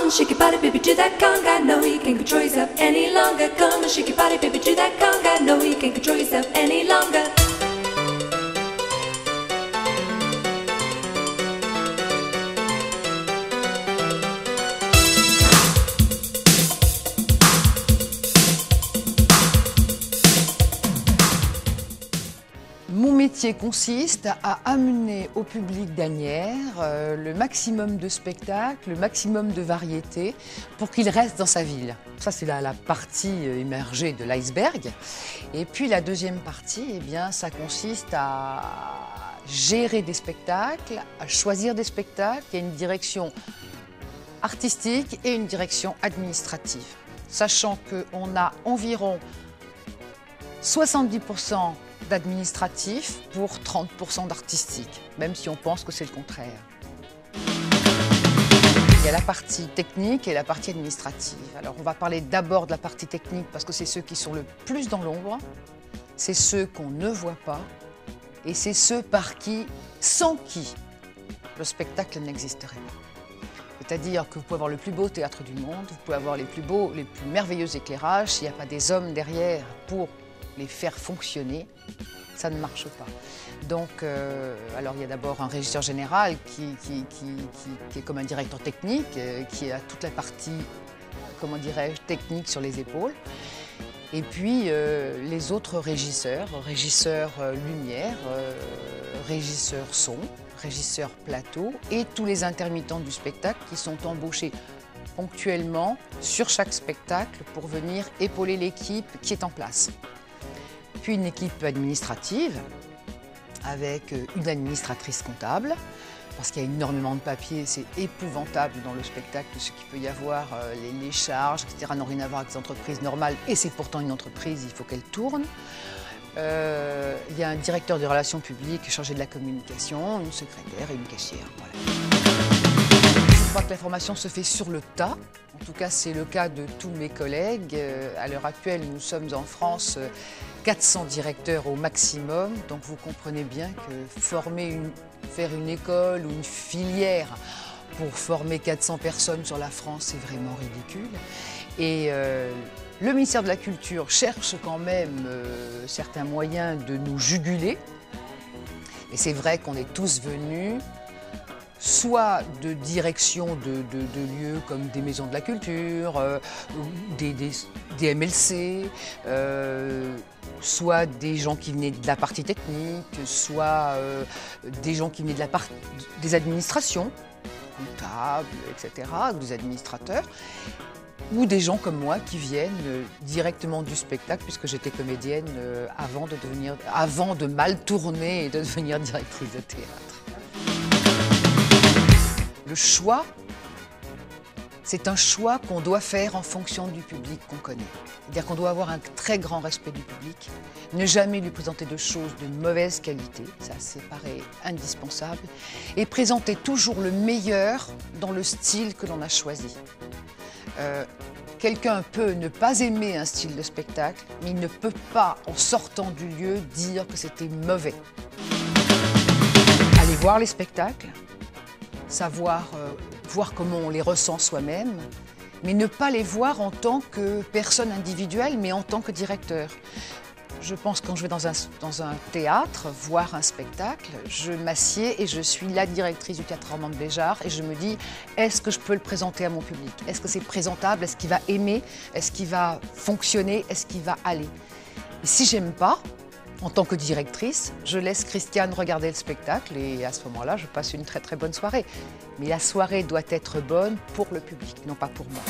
and shake your body, baby, do that conga. No, you can't control yourself any longer. Come and shake your body, baby, do that conga. No, you can't control yourself any longer. Mon métier consiste à amener au public d'Asnières le maximum de spectacles, le maximum de variétés pour qu'il reste dans sa ville. Ça, c'est la partie émergée de l'iceberg. Et puis la deuxième partie, eh bien, ça consiste à gérer des spectacles, à choisir des spectacles. Il y a une direction artistique et une direction administrative. Sachant qu'on a environ 70% d'administratif pour 30% d'artistique, même si on pense que c'est le contraire. Il y a la partie technique et la partie administrative. Alors on va parler d'abord de la partie technique parce que c'est ceux qui sont le plus dans l'ombre, c'est ceux qu'on ne voit pas et c'est ceux sans qui le spectacle n'existerait pas. C'est-à-dire que vous pouvez avoir le plus beau théâtre du monde, vous pouvez avoir les plus merveilleux éclairages, s'il n'y a pas des hommes derrière pour les faire fonctionner, ça ne marche pas. Donc, alors il y a d'abord un régisseur général qui est comme un directeur technique, qui a toute la partie, comment dirais-je, technique sur les épaules. Et puis les autres régisseurs lumière, régisseurs son, régisseurs plateau et tous les intermittents du spectacle qui sont embauchés ponctuellement sur chaque spectacle pour venir épauler l'équipe qui est en place. Puis une équipe administrative avec une administratrice comptable, parce qu'il y a énormément de papiers, c'est épouvantable dans le spectacle ce qu'il peut y avoir, les charges, etc. n'ont rien à voir avec des entreprises normales, et c'est pourtant une entreprise, il faut qu'elle tourne. Il y a un directeur des relations publiques chargé de la communication, une secrétaire et une caissière. Voilà. Je crois que la formation se fait sur le tas. En tout cas, c'est le cas de tous mes collègues. À l'heure actuelle, nous sommes en France 400 directeurs au maximum. Donc vous comprenez bien que faire une école ou une filière pour former 400 personnes sur la France, c'est vraiment ridicule. Et le ministère de la Culture cherche quand même certains moyens de nous juguler. Et c'est vrai qu'on est tous venus soit de direction de lieux comme des maisons de la culture, des MLC, soit des gens qui venaient de la partie technique, soit des gens qui venaient des administrations, comptables, etc., ou des administrateurs, ou des gens comme moi qui viennent directement du spectacle, puisque j'étais comédienne avant de mal tourner et de devenir directrice de théâtre. Le choix, c'est un choix qu'on doit faire en fonction du public qu'on connaît. C'est-à-dire qu'on doit avoir un très grand respect du public, ne jamais lui présenter de choses de mauvaise qualité, ça c'est pareil, indispensable, et présenter toujours le meilleur dans le style que l'on a choisi. Quelqu'un peut ne pas aimer un style de spectacle, mais il ne peut pas, en sortant du lieu, dire que c'était mauvais. Aller voir les spectacles, savoir voir comment on les ressent soi-même, mais ne pas les voir en tant que personne individuelle, mais en tant que directeur. Je pense que quand je vais dans un théâtre, voir un spectacle, je m'assieds et je suis la directrice du théâtre Armand de Béjart et je me dis, est-ce que je peux le présenter à mon public? Est-ce que c'est présentable? Est-ce qu'il va aimer? Est-ce qu'il va fonctionner? Est-ce qu'il va aller? Et si j'aime pas, en tant que directrice, je laisse Christiane regarder le spectacle et à ce moment-là, je passe une très très bonne soirée. Mais la soirée doit être bonne pour le public, non pas pour moi.